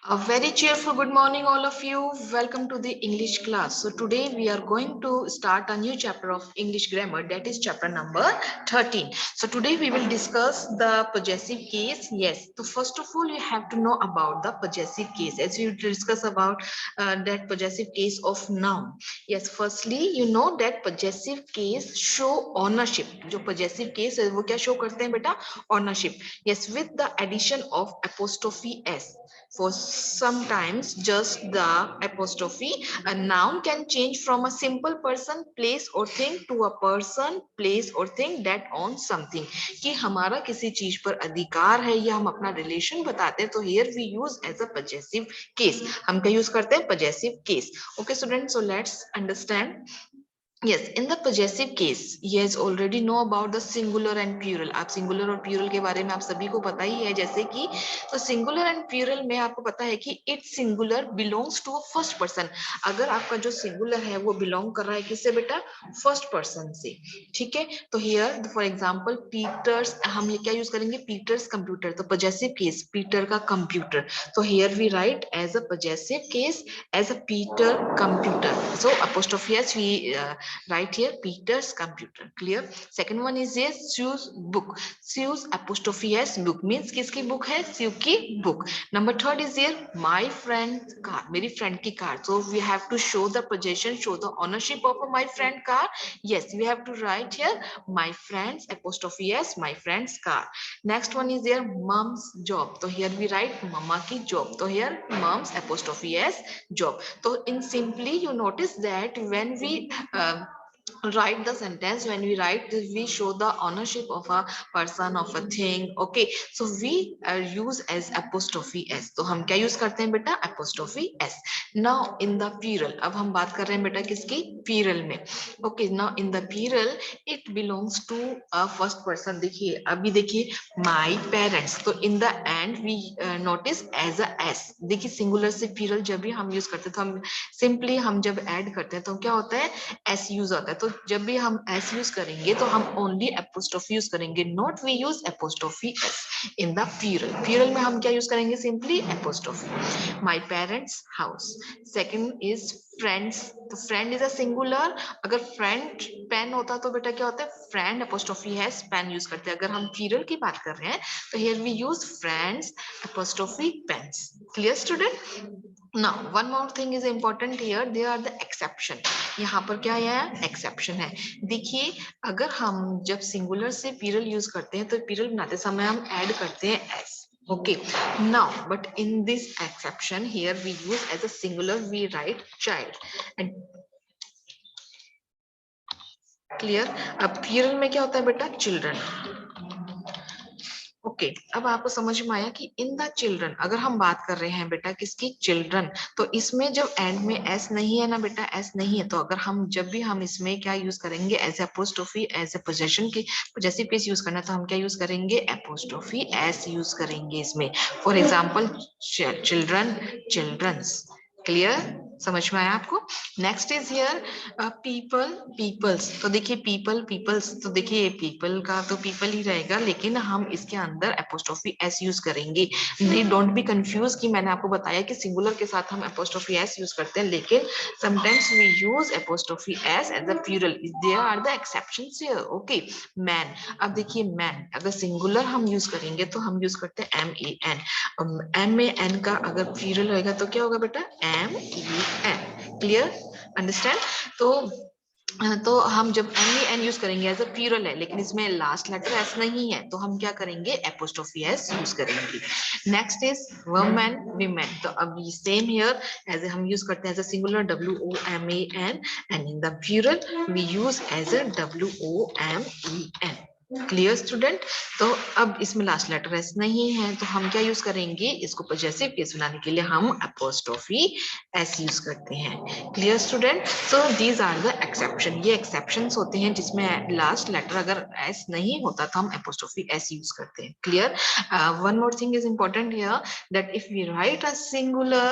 A very cheerful good morning, all of you. Welcome to the English class. So, today we are going to start a new chapter of English grammar, that is chapter number 13. So, today we will discuss the possessive case. Yes, so first of all, you have to know about the possessive case as we discuss about that possessive case of noun. Yes, firstly, you know that possessive case show ownership. जो possessive case है वो क्या show करते हैं बेटा? Ownership. Yes, with the addition of apostrophe s. For sometimes just the apostrophe, a noun can change from a simple person, place or thing to a person, place or thing that owns something. कि हमारा किसी चीज पर अधिकार है या हम अपना रिलेशन बताते हैं तो here we use as a possessive case. हम क्या यूज करते हैं? Possessive case. Okay students, so let's understand. Yes, in the possessive case, yes, already know about the singular and plural. आप singular और plural के बारे में आप सभी को पता ही है, जैसे कि तो singular and plural में आपको पता है कि it singular belongs to a first person. अगर आपका जो singular है वो belong कर रहा है किससे बेटा? First person से, ठीक है? तो here for example Peter's, हम ये क्या यूज करेंगे? Peter's computer. तो possessive case Peter का computer. तो here we write as a possessive case as a Peter computer. So apostrophe s we right here Peter's computer. Clear? Second one is yes, Sue's book. Sue's apostrophe s book means किसकी book है? Sue की book. Number third is here my friend's car. मेरी friend की car. So we have to show the possession, show the ownership of my friend car. Yes, we have to write here my friend's apostrophe s my friend's car. Next one is there mom's job. So here we write mama की job. So here mom's apostrophe s job. So in simply you notice that when we write the sentence, when we write this, we show the ownership of a person, of a thing. Okay, so we use as apostrophe s. तो हम क्या use करते हैं बेटा? apostrophe s. Now in the plural, अब हम बात कर रहे हैं बेटा किसकी? plural में. Okay, now in the plural it belongs to a first person. देखिए अभी देखिए my parents, तो in the end we notice as a s. देखिए singular से plural जब भी हम यूज करते हैं तो हम सिंपली हम जब ऐड करते हैं तो क्या होता है? एस यूज होता है. तो जब भी हम एस यूज करेंगे तो हम ओनली एपोस्ट्रोफी यूज करेंगे, not we use apostrophe S in the plural. Plural में हम क्या यूज करेंगे? Simply apostrophe. My parents house. Second is friends. तो फ्रेंड इज अ सिंगुलर. अगर फ्रेंड पेन होता तो बेटा क्या होता है? फ्रेंड एपोस्ट्रोफी है पेन यूज करते हैं. अगर हम प्लूरल की बात कर रहे हैं तो here we use friends apostrophe pens. Clear student? Now one more thing is important here, there are the exception. यहाँ पर क्या है? एक्सेप्शन है. देखिए अगर हम जब सिंगुलर से प्लूरल यूज करते हैं तो प्लूरल बनाते समय हम ऐड करते हैं S. Okay, now but in this exception here we use as a singular, we write child. And clear? अब प्लूरल में क्या होता है बेटा? चिल्ड्रन. ओके अब आपको समझ में आया कि इन द चिल्ड्रन अगर हम बात कर रहे हैं बेटा किसकी? चिल्ड्रन. तो इसमें जब एंड में एस नहीं है ना बेटा, एस नहीं है, तो अगर हम जब भी हम इसमें क्या यूज करेंगे? As apostrophe as a possession की पोजेसिव केस यूज करना है तो हम क्या यूज करेंगे? एपोस्ट्रोफी एस यूज करेंगे इसमें. For example children, childrens. Clear? समझ में आया आपको? Next is here people, peoples. तो देखिए पीपल, पीपल्स, तो देखिए पीपल का तो पीपल ही रहेगा लेकिन हम इसके अंदर एपोस्ट्रोफी एस यूज करेंगे. नहीं, डोंट बी कंफ्यूज कि मैंने आपको बताया कि सिंगुलर के साथ हम एपोस्ट्रोफी एस यूज करते हैं लेकिन sometimes we use apostrophe S as a plural. There are the exceptions here. Okay, man. अब देखिए मैन अगर सिंगुलर हम यूज करेंगे तो हम यूज करते हैं M A N. M A N का अगर प्लूरल होगा तो क्या होगा बेटा? M E N. Clear? Understand? तो हम जब एम ई एन यूज करेंगे एज अ प्लूरल है लेकिन इसमें लास्ट लेटर एस नहीं है तो हम क्या करेंगे? एपोस्ट्रोफी एस यूज करेंगे. Next is women, women. तो अब सेम हियर एज हम यूज करते हैं as a singular W O M A N and in the plural we use as a W O M E N. Clear student? तो अब इसमें last letter S नहीं है तो हम क्या यूज करेंगे? इसको पॉजिटिव केस बनाने के लिए हम एपोस्ट्रोफी एस यूज करते हैं. Clear student? So these are the exception. ये एक्सेप्शंस होते हैं जिसमें लास्ट लेटर अगर एस नहीं होता तो हम एपोस्ट्रोफी एस यूज करते हैं. Clear? One more thing is important here that if we write a singular,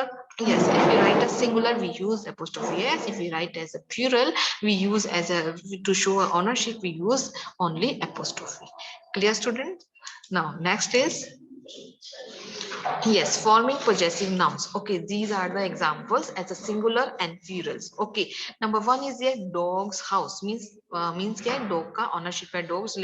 yes, if we write a singular we use apostrophe s. If we write as a plural we use as a, to show ownership we use only apostrophe. Clear students? Now next is Yes, forming possessive nouns. Okay, these are the examples as a singular and plurals. Okay, number one is a dog's house. Means क्या है? Dog का ownership है. Dogs.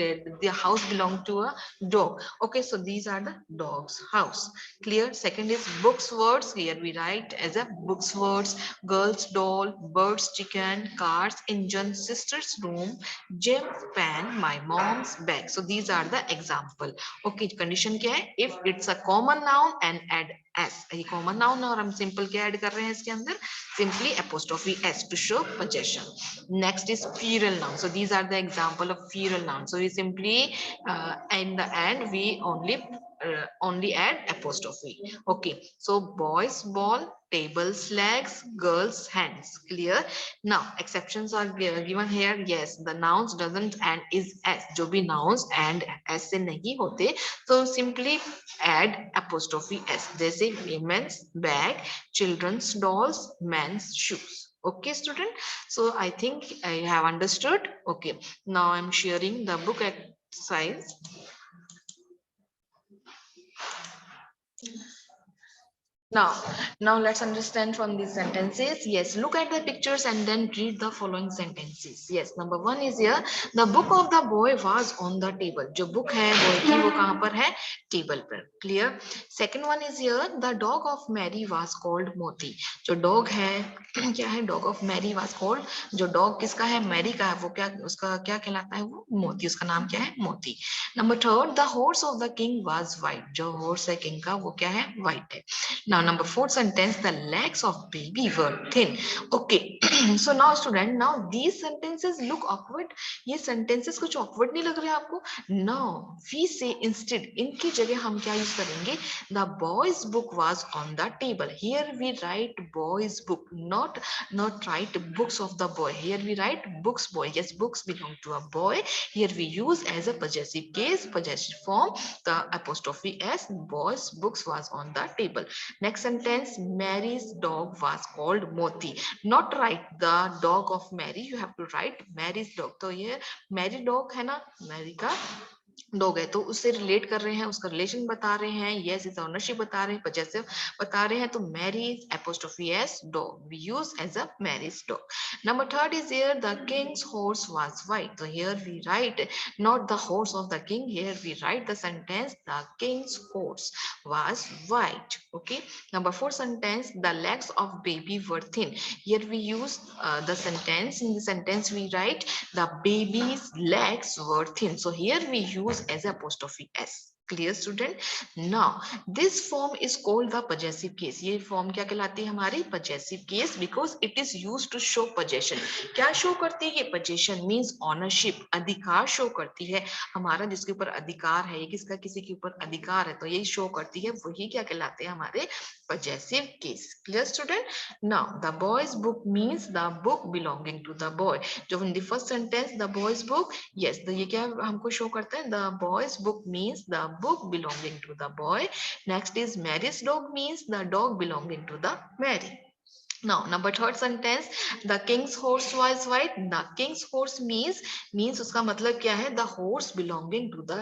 The house belong to a dog. Okay, so these are the dog's house. Clear. Second is books words. Here we write as a books words. Girl's doll, bird's chicken, car's engine, sister's room, Jim's pen, my mom's bag. So these are the example. Okay condition क्या है if it's a common noun and add S ये common noun और हम simple क्या add कर रहे हैं इसके अंदर simply apostrophe S to show possession next is plural noun so these are the example of plural noun so we simply in the end we only add apostrophe okay so boys ball tables legs girls hands clear now exceptions are given here yes the nouns doesn't and is s जो भी nouns and s से नहीं होते so simply add apostrophe s जैसे women's bag children's dolls men's shoes okay student so I think I have understood okay now I'm sharing the book exercise. Now, now let's understand from these sentences. Yes, look at the pictures and then read the following sentences. Yes, number one is here. The book of the boy was on the table. जो book है boy की वो कहाँ पर है? Table पर. Clear? Second one is here. The dog of Mary was called Moti. जो dog है क्या है? Dog of Mary was called. जो dog किसका है? Mary का है. वो क्या उसका क्या कहलाता है वो? मोती. उसका नाम क्या है? मोती. Number third, the horse of the king was white. जो horse है king का वो क्या है? White है. Now, number four sentence, the legs of baby were thin. Okay, so now student, now these sentences look awkward. ये sentences कुछ awkward नहीं लग रहे हैं आपको? No, we say instead, इनकी जगह हम क्या use करेंगे? The boy's book was on the table. Here we write boy's book, not write books of the boy. Here we write books boy. Yes, books belong to a boy. Here we use as a possessive case, possessive form, the apostrophe s, boy's books was on the table. Next sentence, Mary's dog was called Moti. Not write the dog of Mary, you have to write Mary's dog. तो ये Mary dog है ना, Mary का dog है तो उससे relate कर रहे हैं उसका रिलेशन बता रहे हैं यस इज ओनरशिप बता रहे हैं पजेसिव बता रहे हैं तो Mary's apostrophe S dog we use as a Mary's dog number third is here the king's horse was white तो here we write not the horse of the king here we write the sentence the king's horse was white okay number four sentence the legs of baby were thin here we use the sentence in the sentence we write the baby's legs were thin so here we use as apostrophe s clear student now this form is called the possessive case ये form क्या कहलाती है हमारी possessive case because it is used to show possession क्या show करती है possession means ownership अधिकार show करती है हमारा जिसके ऊपर अधिकार है ये किसका किसी के ऊपर अधिकार है तो यही show करती है वही क्या कहलाते हैं हमारे possessive case clear student now the boy's book means the book belonging to the boy जो in the first sentence the boy's book yes तो ये क्या हमको show करता है the boy's book means the book belonging to the boy next is Mary's dog means the dog belonging to the Mary now number third sentence the king's horse was white the king's horse means उसका मतलब क्या है the horse belonging to the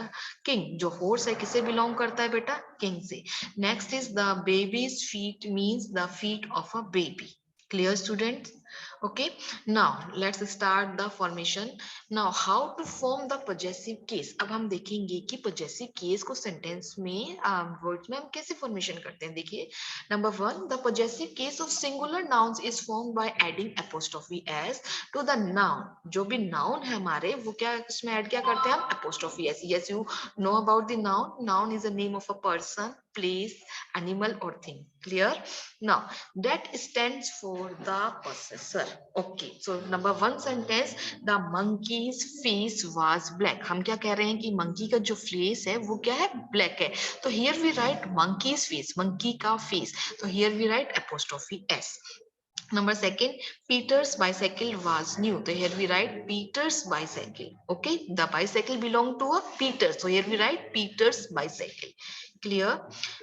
king जो horse है किसे belong करता है बेटा king से next is the baby's feet means the feet of a baby clear students okay now let's start the formation now how to form the possessive case अब हम देखेंगे कि possessive case को sentence में words में हम कैसे formation करते हैं देखिए number one the possessive case of singular nouns is formed by adding apostrophe s to the noun जो भी noun है हमारे वो क्या इसमें add क्या करते हैं हम apostrophe s yes you know about the noun is a name of a person place animal or thing clear now that stands for the possessor okay so number one sentence the monkey's face was black हम क्या कह रहे हैं कि monkey का जो face है वो क्या है black है तो here we write monkey's face monkey का face तो here we write apostrophe s number second Peter's bicycle was new so here we write Peter's bicycle okay the bicycle belong to a Peter so here we write Peter's bicycle clear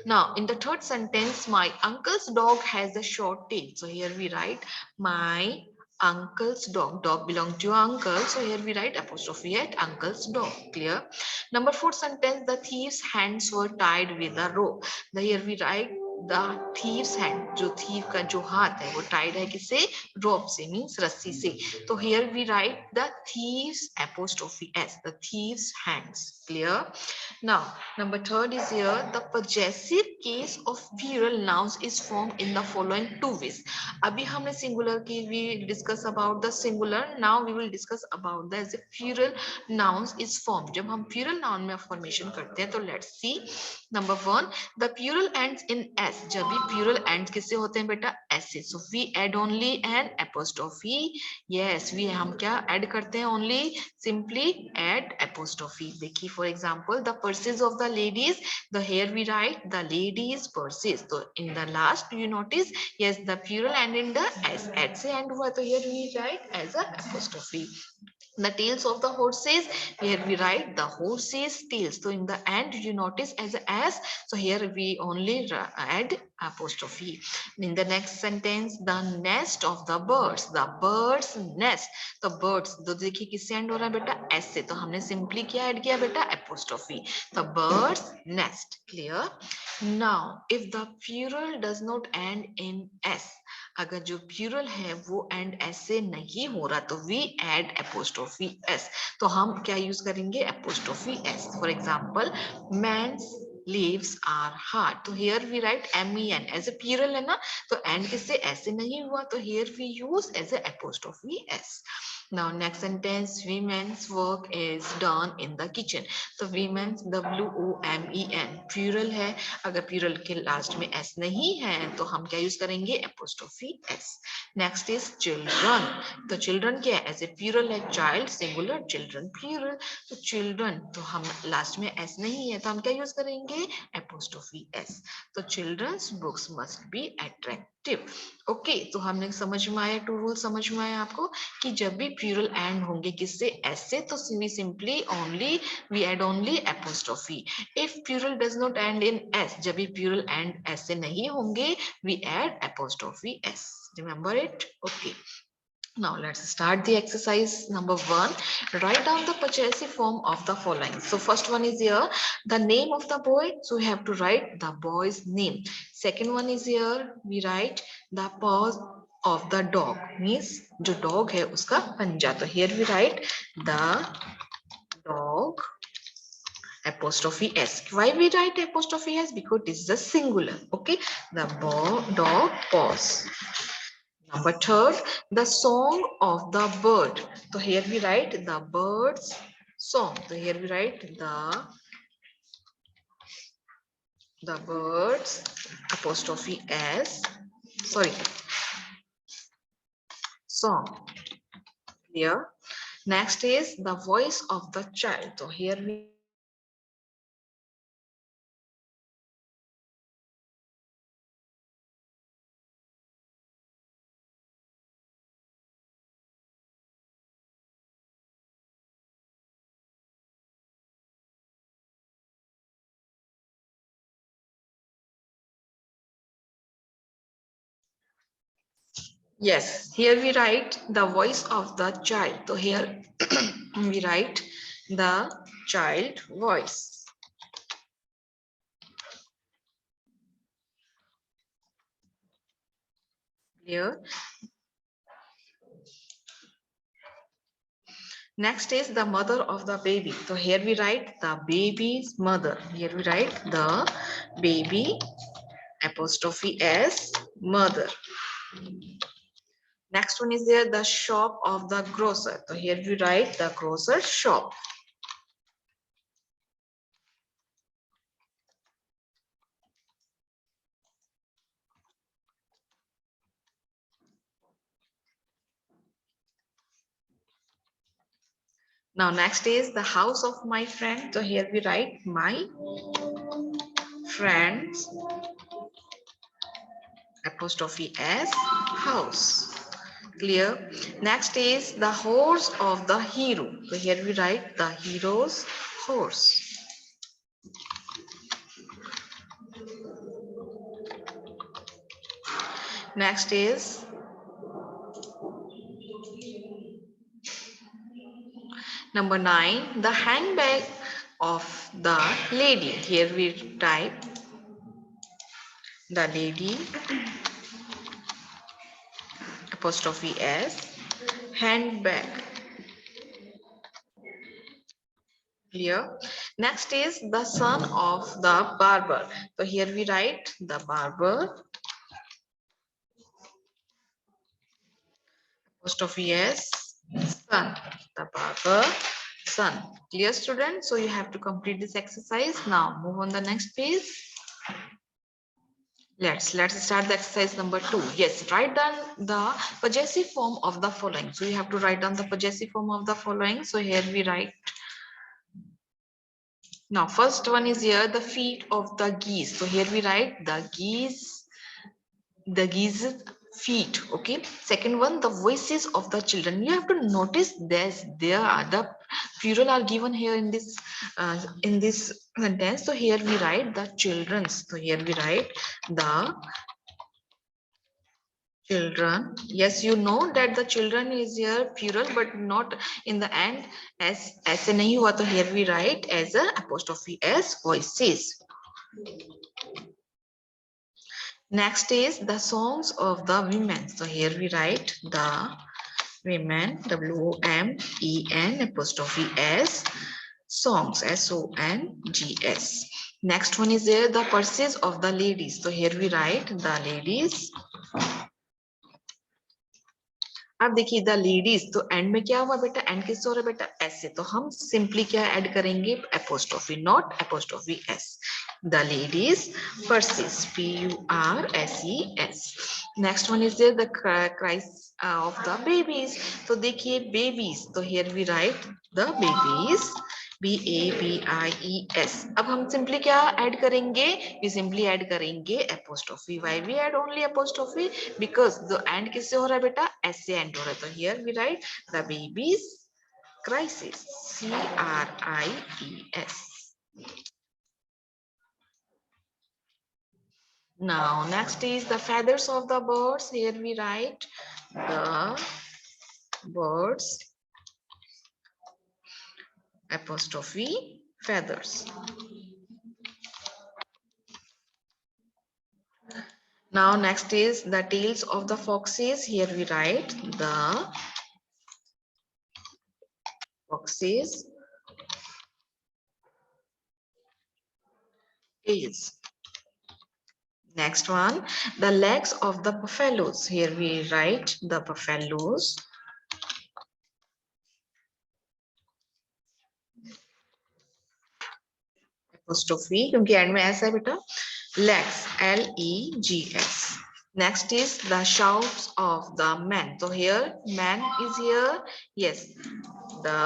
now in the third sentence my uncle's dog has a short tail so here we write my uncle's dog. Dog belong to uncle. So here we write apostrophe at uncle's dog. Clear? Number 4 sentence, the thief's hands were tied with a rope. Here we write the thief's hand. जो thief का जो हाथ है वो tied है किससे? Rope से, means रस्सी से. तो here we write the thief's apostrophe s. The thief's hands. Clear? Now, number 3rd is here, the possessive case of plural nouns is formed in the following 2 ways. अभी हमने singular की we discuss about the singular. Now we will discuss about the as a plural nouns is formed. जब हम plural noun में formation करते हैं तो let's see. Number 1, the plural ends in s. जब भी plural ends किससे होते हैं बेटा? s से. So we add only an apostrophe. Yes, we हम क्या add करते हैं? Only simply add apostrophe. देखिए for example, the purses of the ladies. The here we write the ladies' purses. So in the last you notice, yes, the plural and in the s. S से end हुआ तो here we write as a apostrophe. The tails of the horses, here we write the horses tails. So in the end you notice as a s. So here we only add apostrophe. In the next sentence, the nest of the birds. The birds nest. The birds, तो देखिए किससे end हो रहा है बेटा? s से. तो हमने simply क्या add किया बेटा? Apostrophe. The birds nest. Clear? Now, if the plural does not end in s, अगर जो प्यूरल है वो एंड ऐसे नहीं हो रहा तो वी एड एपोस्ट्रोफी एस. तो हम क्या यूज करेंगे? Apostrophe S. For example, men's leaves are hard. तो here we write MEN as a plural है ना, तो एंड किससे ऐसे नहीं हुआ तो here we use as a apostrophe S. Now next sentence, women's work is done in the kitchen. तो women's WOMEN प्यूरल है. अगर प्यूरल के लास्ट में s नहीं है तो हम क्या यूज करेंगे? Apostrophe s. Next is children. तो चिल्ड्रन क्या है? एज ए प्यूरल है. Child singular, children plural. तो चिल्ड्रन, तो हम लास्ट में s नहीं है तो हम क्या यूज करेंगे? Apostrophe s. तो childrens books must be attractive. Okay, तो हमने समझ में आया, 2 रूल समझ में आया आपको कि जब भी प्लूरल एंड होंगे किससे? s से, तो we simply only we add only apostrophe. If plural does not end in s, जब भी प्लूरल एंड s से नहीं होंगे, we add apostrophe s. Remember it? Okay. Now let's start the exercise number 1. Write down the possessive form of the following. So first one is here, the name of the boy. So we have to write the boy's name. Second one is here, we write the paws of the dog. Means जो dog है उसका पंजा. तो here we write the dog apostrophe s. Why we write apostrophe s? Because it is the singular. Okay, the dog paws. Number 3rd, the song of the bird. So here we write the bird's song. So here we write the bird's apostrophe s. Sorry, song. Here. Next is the voice of the child. So here we yes, here we write the voice of the child. So here we write the child voice. Here. Next is the mother of the baby. So here we write the baby's mother. Here we write the baby apostrophe s mother. Next one is there the shop of the grocer. So here we write the grocer shop. Now next is the house of my friend. So here we write my friend's apostrophe s house. Clear? Next is the horse of the hero. So here we write the hero's horse. Next is Number 9, the handbag of the lady. Here we type the lady apostrophe s, handbag. Here. Next is the son of the barber. So here we write the barber apostrophe s, son, the barber, son. Clear, student? So you have to complete this exercise. Now move on the next page. Let's start the exercise number 2. Yes, write down the possessive form of the following. So you have to write down the possessive form of the following. So here we write. Now first one is here, the feet of the geese. So here we write the geese feet. Okay. Second one, the voices of the children. You have to notice there are the plural are given here in this sentence. So here we write the children's. So here we write the children. Yes, you know that the children is here plural, but not in the end as ऐसे नहीं हुआ. तो here we write as a apostrophe s, voices. Next is the songs of the women. So here we write the women, WOMEN apostrophe s, songs, SONGS. Next one is there the purses of the ladies. So here we write the ladies. अब देखिए the ladies, तो and में क्या हुआ बेटा, and किससे हो रहा है बेटा, एस से. तो हम सिंपली क्या ऐड करेंगे, apostrophe, not apostrophe S. The ladies purses, PURSES. Next one is there the cries of the babies. तो देखिए बेबीज, तो here we write the babies, BABIES. अब हम सिंपली क्या ऐड करेंगे, ये सिंपली ऐड करेंगे apostrophe. Why we add only apostrophe, because the end किससे हो रहा है बेटा, एस से एंड हो रहा है. तो here we write the babies crisis, CRIES. Now next is the feathers of the birds. Here we write the birds apostrophe feathers. Now next is the tails of the foxes. Here we write the foxes tails. Next one, the legs of the buffaloes. Here we write the buffaloes apostrophe, क्योंकि and में ऐसा है बेटा, legs, LEGS. Next is the shouts of the men. So here man is here. Yes, the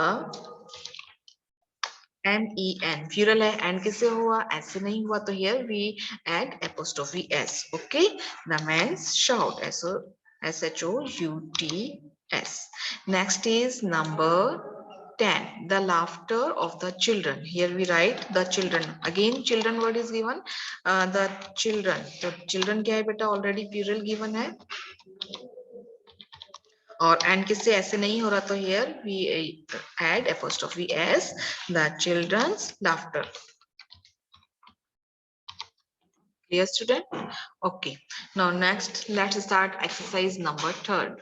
MEN plural है, and किससे हुआ, ऐसे नहीं हुआ. तो here we add apostrophe s. Okay, the men's shout, SHOUTS. Next is number 10, the laughter of the children. Here we write the children. Again children word is given, the children. तो children क्या है बेटा, already plural given है, और and किससे ऐसे नहीं हो रहा. तो here we add apostrophe s, the children's laughter. Clear, student? Okay, now next let's start exercise number 3.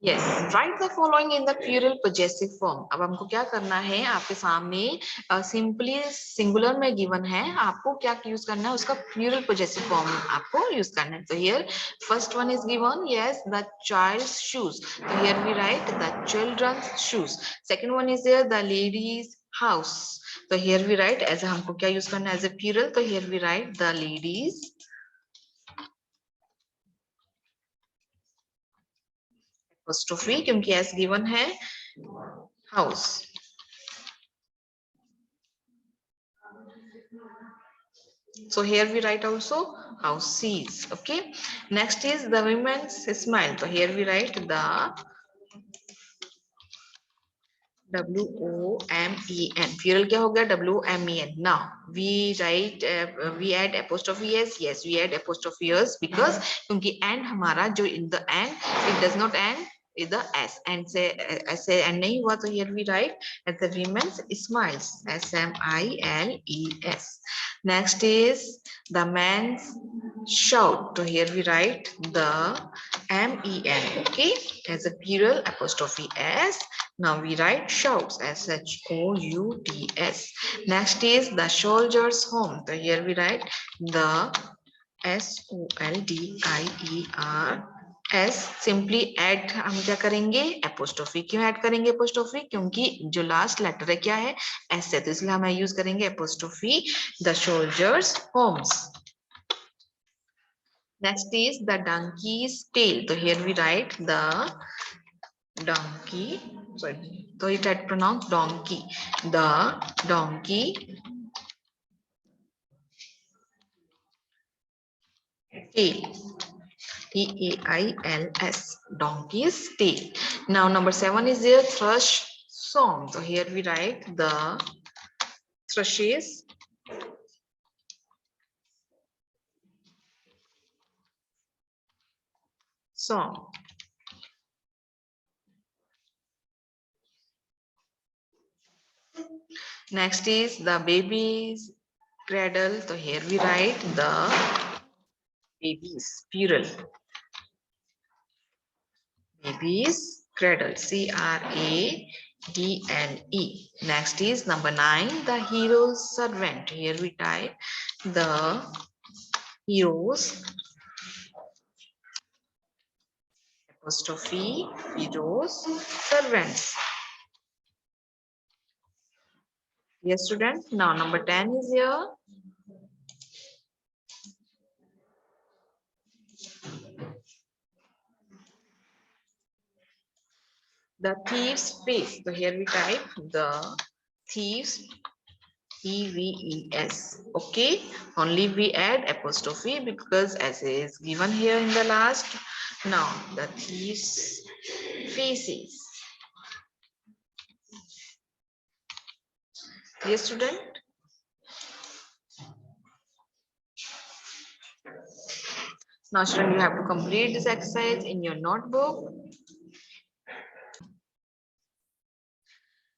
Yes, write the following in the plural possessive form. अब हमको क्या करना है, आपके सामने सिंपली सिंगुलर में गिवन है, आपको क्या यूज करना है, उसका प्लूरल possessive form आपको यूज करना है. तो here first one is given, yes, the child's shoes. So here we write the children's shoes. Second one is there, the lady's house. So here we write as हमको क्या use करना है, as a plural. तो here we write the ladies apostrophe, क्योंकि as given है house. So here we write also houses. Okay, next is the women's smile. So here we write the WOMEN. Plural क्या हो गया? WOMEN. Now we write we add apostrophe s. Yes, we add apostrophe s because क्योंकि and हमारा जो in the end it does not end with the s, and से ऐसे and नहीं हुआ, तो here we write as the women's smiles, SMILES. Next is the man's shout, so here we write the MEN, okay, as a plural apostrophe s. Now we write shouts, SHOUTS. Next is the soldier's home. So here we write the SOLDIER. Simply add हम क्या करेंगे? apostrophe. क्यों add करेंगे apostrophe? क्योंकि जो last letter है क्या है? S है, तो इसलिए हम use करेंगे apostrophe. The soldier's homes. Next is the donkey's tail. So here we write the donkey, sorry, so it had pronounced donkey, the donkey tail, TAILS, donkey's tail. Now number 7 is their thrush song. So here we write the thrushes song. Next is the baby's cradle. So here we write the baby's, plural, baby's cradle, CRADLE. Next is number 9, the hero's servant. Here we type the hero's apostrophe, hero's servants. Yes, students. Now number 10 is here. The thief's face. So here we type the thief's, EVES. Okay, only we add apostrophe because as is given here in the last. Now the thief's faces. Yes, student. Now student, you have to complete this exercise in your notebook.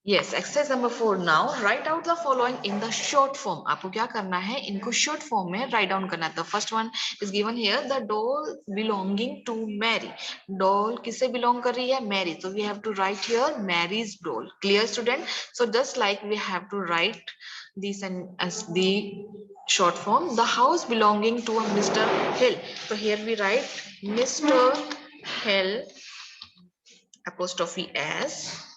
Yes, exercise number 4. Now write out the following in the short form. आपको क्या करना है? इनको short form में write down करना है. The first one is given here. The doll belonging to Mary. Doll किसे belong कर रही है? Mary. So we have to write here Mary's doll. Clear, student? So just like we have to write this and as the short form. The house belonging to Mr. Hill. So here we write Mr. Hill apostrophe S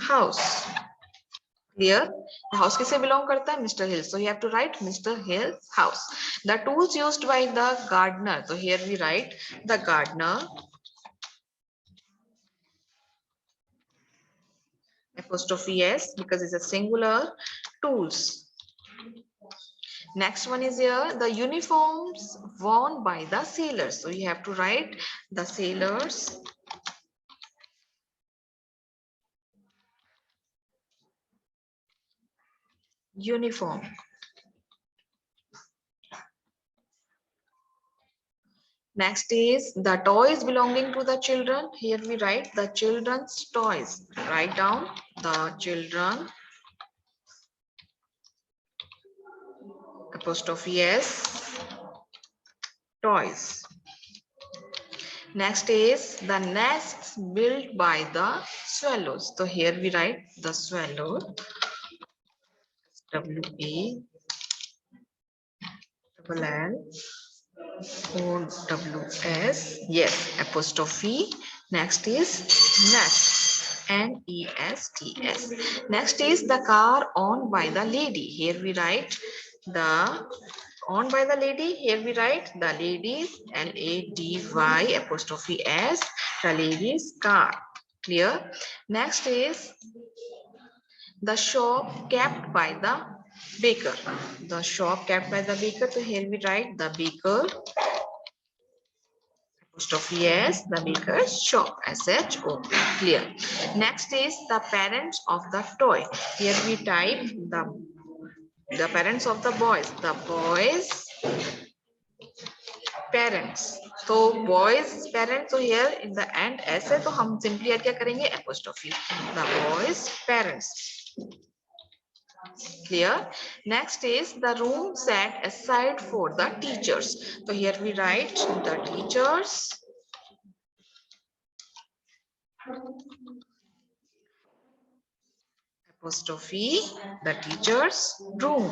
house. Clear? The house किसे belong करता है? Mr. Hill. So you have to write Mr. Hill's house. The tools used by the gardener. So here we write the gardener apostrophe S because it's a singular tools. Next one is here the uniforms worn by the sailors. So you have to write the sailors uniform. Next is the toys belonging to the children. Here we write the children's toys. Write down the children apostrophe S toys. Next is the nests built by the swallows. So here we write the swallow, WALLOWS. Yes, apostrophe. Next is nest, NESTS. Next is the car owned by the lady. Here we write the owned by the lady. Here we write the ladies, LADY apostrophe S, the lady's car. Clear? Next is the shop kept by the baker. The shop kept by the baker. So here we write the baker apostrophe S, the baker's shop, SHO, clear. Next is the parents of the toy. Here we type the parents of the boys parents. So boys parents, so here in the end S है, तो हम simply add क्या करेंगे, apostrophe, the boys parents. Clear. Next is the room set aside for the teachers. So here we write the teachers. Apostrophe, the teacher's room.